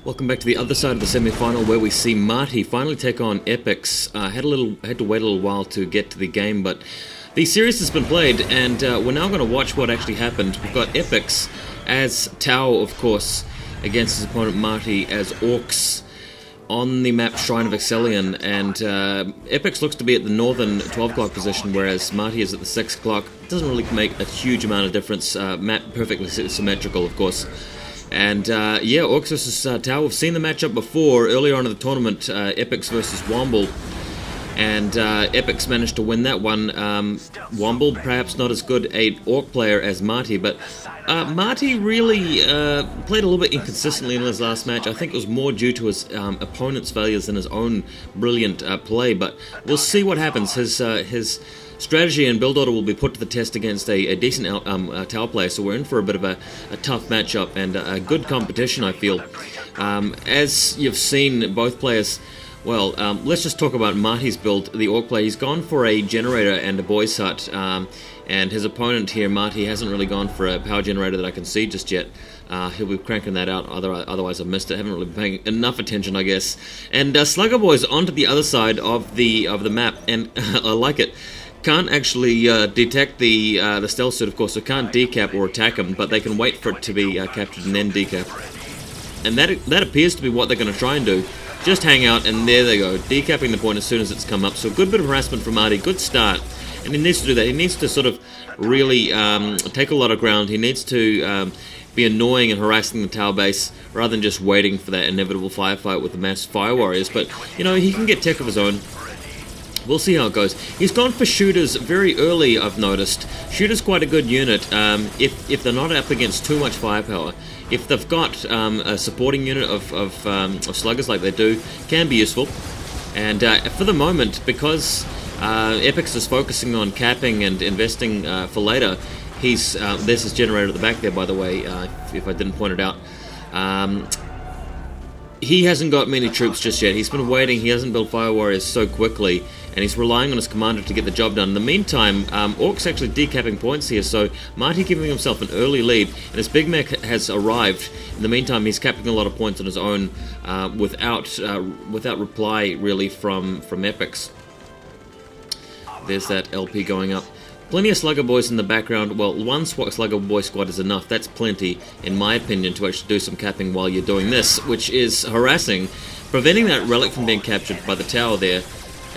Welcome back to the other side of the semi-final, where we see Marty finally take on Epix. Had to wait a little while to get to the game, but the series has been played, and we're now going to watch what actually happened. We've got Epix as Tau, of course, against his opponent Marty as Orcs on the map Shrine of Excellion, and Epix looks to be at the northern 12 o'clock position, whereas Marty is at the 6 o'clock. Doesn't really make a huge amount of difference. Map perfectly symmetrical, of course. And yeah, Orcs versus Tau. We've seen the matchup before, earlier on in the tournament, Epix versus Womble. And Epix managed to win that one. Womble, perhaps not as good an Orc player as Marty, but Marty really played a little bit inconsistently in his last match. I think it was more due to his opponent's failures than his own brilliant play, but we'll see what happens. His strategy and build order will be put to the test against a decent Tau player, so we're in for a bit of a tough matchup and a good competition, I feel. As you've seen, both players... Well, let's just talk about Marty's build, the Orc player. He's gone for a generator and a boy's hut, and his opponent here, Marty, hasn't really gone for a power generator that I can see just yet. He'll be cranking that out, otherwise I've missed it. Haven't really been paying enough attention, I guess. And Slugger Boy's onto the other side of the map, and I like it. Can't actually detect the stealth suit, of course, so can't decap or attack him, but they can wait for it to be captured and then decap. And that appears to be what they're going to try and do. Just hang out, and there they go, decapping the point as soon as it's come up. So a good bit of harassment from Marty, good start. And he needs to do that. He needs to sort of really take a lot of ground. He needs to be annoying and harassing the Tau base rather than just waiting for that inevitable firefight with the mass fire warriors. But, you know, he can get tech of his own. We'll see how it goes. He's gone for shooters very early, I've noticed. Shooters quite a good unit if they're not up against too much firepower. If they've got a supporting unit of sluggers like they do, can be useful. And for the moment, because Epix is focusing on capping and investing for later, there's his generator at the back there, by the way, if I didn't point it out. He hasn't got many troops just yet. He's been waiting. He hasn't built fire warriors so quickly, and he's relying on his commander to get the job done. In the meantime, Orc's actually decapping points here, so Marty giving himself an early lead, and his big mech has arrived. In the meantime, he's capping a lot of points on his own without reply, really, from Epix. There's that LP going up. Plenty of Slugger Boys in the background. Well, one Slugger Boy squad is enough. That's plenty, in my opinion, to actually do some capping while you're doing this, which is harassing, preventing that relic from being captured by the tower there,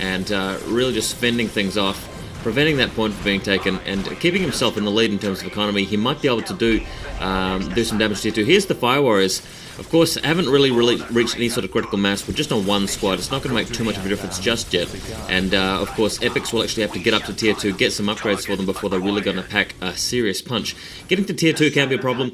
and really just fending things off, preventing that point from being taken, and keeping himself in the lead in terms of economy. He might be able to do some damage to tier 2. Here's the Fire Warriors. Of course, haven't really reached any sort of critical mass. We're just on one squad. It's not going to make too much of a difference just yet. And, of course, Epix will actually have to get up to tier 2, get some upgrades for them before they're really going to pack a serious punch. Getting to tier 2 can be a problem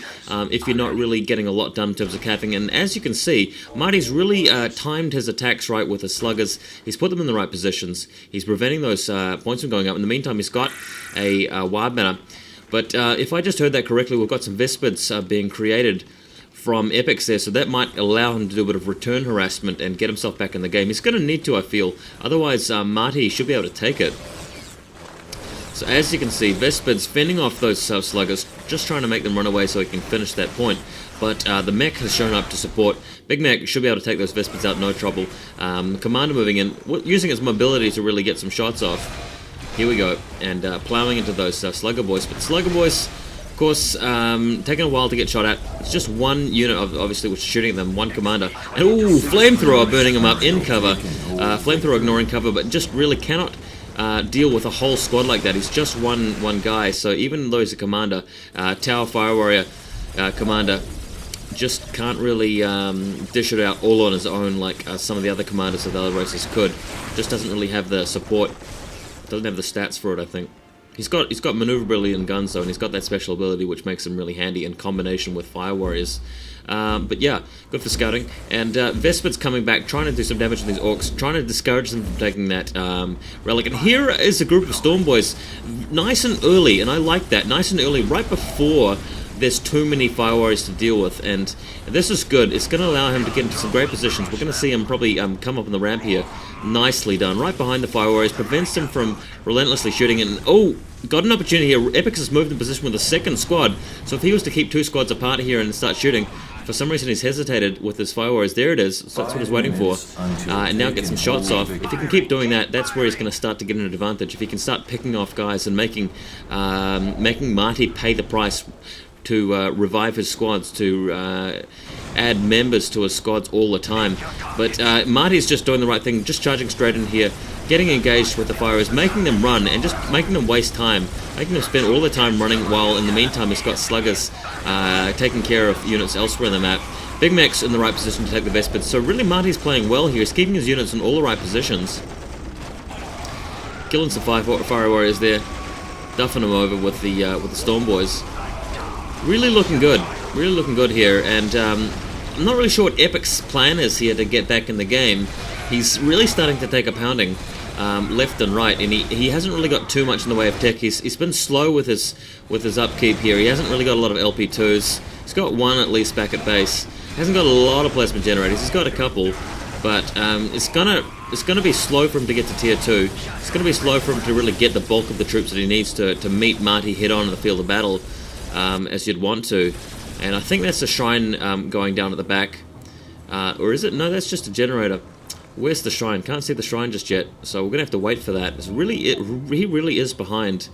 if you're not really getting a lot done in terms of capping. And as you can see, Marty's really timed his attacks right with his sluggers. He's put them in the right positions. He's preventing those points from going up. In the meantime, he's got a wire banner. But if I just heard that correctly, we've got some Vespids being created from Epix there, so that might allow him to do a bit of return harassment and get himself back in the game. He's going to need to, I feel. Otherwise, Marty should be able to take it. So as you can see, Vespids fending off those sluggers, just trying to make them run away so he can finish that point. But the mech has shown up to support. Big Mech should be able to take those Vespids out, no trouble. Commander moving in, using his mobility to really get some shots off. Here we go, and ploughing into those Slugger Boys. But Slugger Boys, of course, taking a while to get shot at. It's just one unit, obviously, which is shooting at them, one commander. And ooh, Flamethrower burning him up in cover. Flamethrower ignoring cover, but just really cannot deal with a whole squad like that. He's just one guy, so even though he's a commander, Tower Fire Warrior commander, just can't really dish it out all on his own like some of the other commanders of the other races could. Just doesn't really have the support, doesn't have the stats for it, I think. He's got maneuverability and guns though, and he's got that special ability which makes him really handy in combination with Fire Warriors. But yeah, good for scouting. And Vespid's coming back, trying to do some damage to these Orcs, trying to discourage them from taking that relic. And here is a group of Storm Boys, nice and early, and I like that, nice and early, right before there's too many Fire Warriors to deal with, and this is good. It's going to allow him to get into some great positions. We're going to see him probably come up on the ramp here. Nicely done. Right behind the Fire Warriors, prevents him from relentlessly shooting, and oh, got an opportunity here. Epix has moved in position with a second squad, so if he was to keep two squads apart here and start shooting, For some reason, he's hesitated with his fire warriors. There it is. So that's what he's waiting for. And now get some shots off. If he can keep doing that, that's where he's going to start to get an advantage. If he can start picking off guys and making Marty pay the price to revive his squads, to add members to his squads all the time. But Marty's just doing the right thing, just charging straight in here, getting engaged with the fighters, making them run and just making them waste time, making them spend all their time running, while in the meantime he's got sluggers taking care of units elsewhere on the map. Big Mac's in the right position to take the Vespids, so really Marty's playing well here. He's keeping his units in all the right positions. Killing some fire warriors there, duffing them over with the Storm Boys. Really looking good here, and I'm not really sure what Epic's plan is here to get back in the game. He's really starting to take a pounding left and right, and he hasn't really got too much in the way of tech. He's been slow with his upkeep here. He hasn't really got a lot of LP2s. He's got one at least back at base. Hasn't got a lot of plasma generators. He's got a couple, but it's gonna be slow for him to get to tier 2. It's gonna be slow for him to really get the bulk of the troops that he needs to meet Marty head on in the field of battle, as you'd want to. And I think that's a shrine going down at the back. Or is it? No, that's just a generator. Where's the shrine? Can't see the shrine just yet, so we're going to have to wait for that. He really is behind.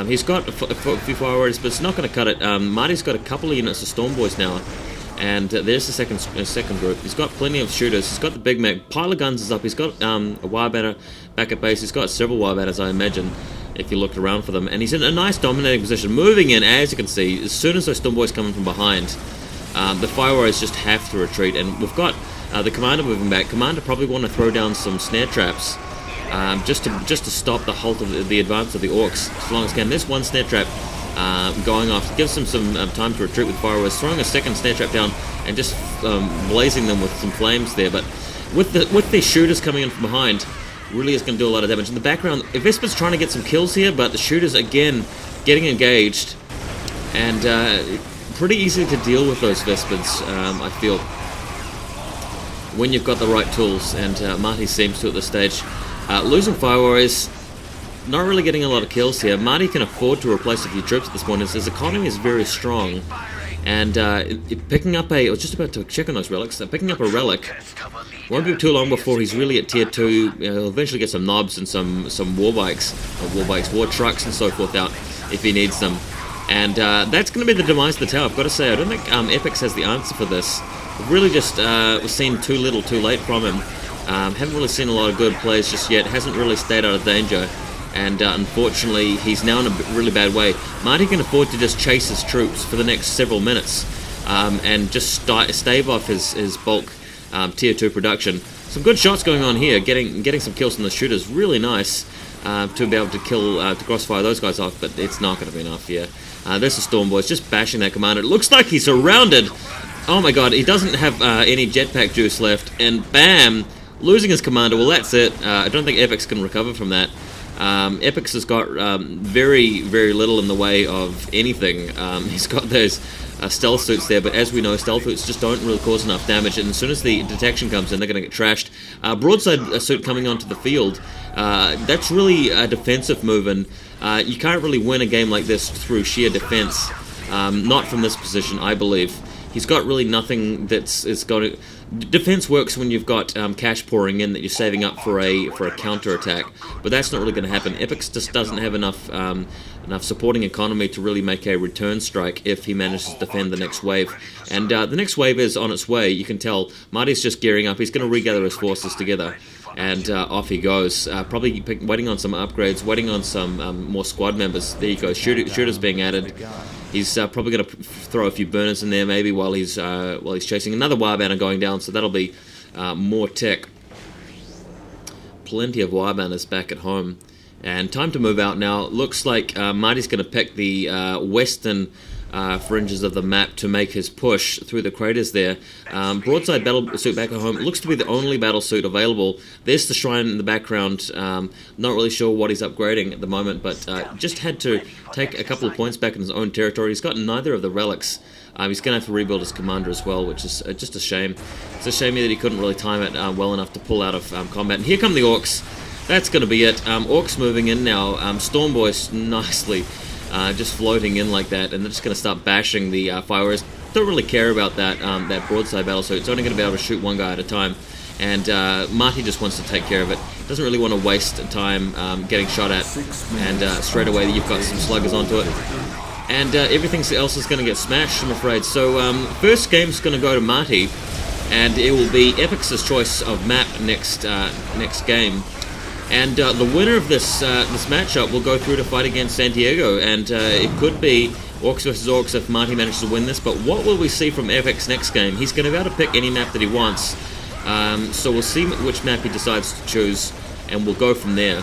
He's got a few fire warriors, but it's not going to cut it. Marty's got a couple of units of Storm Boys now, and there's the second group. He's got plenty of shooters. He's got the Big Mac. Pile of guns is up. He's got a wire banner back at base. He's got several wire banners, I imagine, if you looked around for them. And he's in a nice dominating position, moving in, as you can see. As soon as those Storm Boys come in from behind, the fire warriors just have to retreat. And we've got the commander moving back. Commander probably want to throw down some snare traps, just to stop the halt of the advance of the orcs as long as can. There's one snare trap going off. Gives them some time to retreat with fire warriors. Throwing a second snare trap down and just blazing them with some flames there. But with the shooters coming in from behind, really is going to do a lot of damage. In the background, Vesper's trying to get some kills here, but the shooters again getting engaged, and pretty easy to deal with those Vespers, I feel, when you've got the right tools, and Marty seems to at this stage. Losing fire warriors, not really getting a lot of kills here. Marty can afford to replace a few troops at this point, as his economy is very strong. And picking up I was just about to check on those relics, picking up a relic won't be too long before he's really at tier 2. He'll eventually get some knobs and some war trucks and so forth out if he needs them. And that's going to be the demise of the tower. I've got to say, I don't think Epix has the answer for this. We've really just seen too little too late from him. Haven't really seen a lot of good plays just yet. Hasn't really stayed out of danger. And unfortunately, he's now in a really bad way. Marty can afford to just chase his troops for the next several minutes and just stave off his bulk tier 2 production. Some good shots going on here, getting some kills from the shooters. Really nice to be able to to crossfire those guys off, but it's not going to be enough here. There's the Storm Boys just bashing that commander. It looks like he's surrounded. Oh my god, he doesn't have any jetpack juice left, and bam! Losing his commander. Well, that's it. I don't think Epix can recover from that. Epix has got very, very little in the way of anything. He's got those stealth suits there, but as we know, stealth suits just don't really cause enough damage, and as soon as the detection comes in, they're going to get trashed. Broadside suit coming onto the field, that's really a defensive move, and you can't really win a game like this through sheer defense. Not from this position, I believe. He's got really nothing that's going to... Defense works when you've got cash pouring in that you're saving up for a counter attack, but that's not really going to happen. Epix just doesn't have enough supporting economy to really make a return strike if he manages to defend the next wave. And the next wave is on its way. You can tell Marty's just gearing up. He's going to regather his forces together, and off he goes. Probably waiting on some upgrades, waiting on some more squad members. There you go. Shooters being added. He's probably going to throw a few burners in there maybe while he's chasing. Another wire banner going down, so that'll be more tech. Plenty of wire banners back at home. And time to move out now. Looks like Marty's going to pick the western fringes of the map to make his push through the craters there. Broadside battle suit back at home. It looks to be the only battle suit available. There's the shrine in the background. Not really sure what he's upgrading at the moment, but just had to take a couple of points back in his own territory. He's got neither of the relics. He's going to have to rebuild his commander as well, which is just a shame. It's a shame that he couldn't really time it well enough to pull out of combat. And here come the orcs. That's going to be it. Orcs moving in now. Storm Boys nicely just floating in like that, and they're just going to start bashing the fire warriors. don't really care about that that broadside battle, so it's only going to be able to shoot one guy at a time. And Marty just wants to take care of it. Doesn't really want to waste time getting shot at, and straight away you've got some sluggers onto it. And everything else is going to get smashed, I'm afraid. So first game's going to go to Marty, and it will be Epix's choice of map next game. And the winner of this matchup will go through to fight against Santiago, and it could be Orcs vs Orcs if Marty manages to win this. But what will we see from Epix next game? He's going to be able to pick any map that he wants, so we'll see which map he decides to choose, and we'll go from there.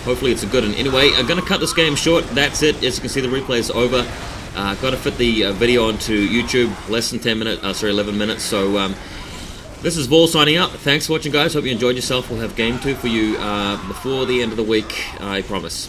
Hopefully it's a good one. Anyway, I'm going to cut this game short. That's it. As you can see, the replay is over. Got to fit the video onto YouTube. Less than 11 minutes. So this is Vol signing up. Thanks for watching, guys. Hope you enjoyed yourself. We'll have game 2 for you before the end of the week, I promise.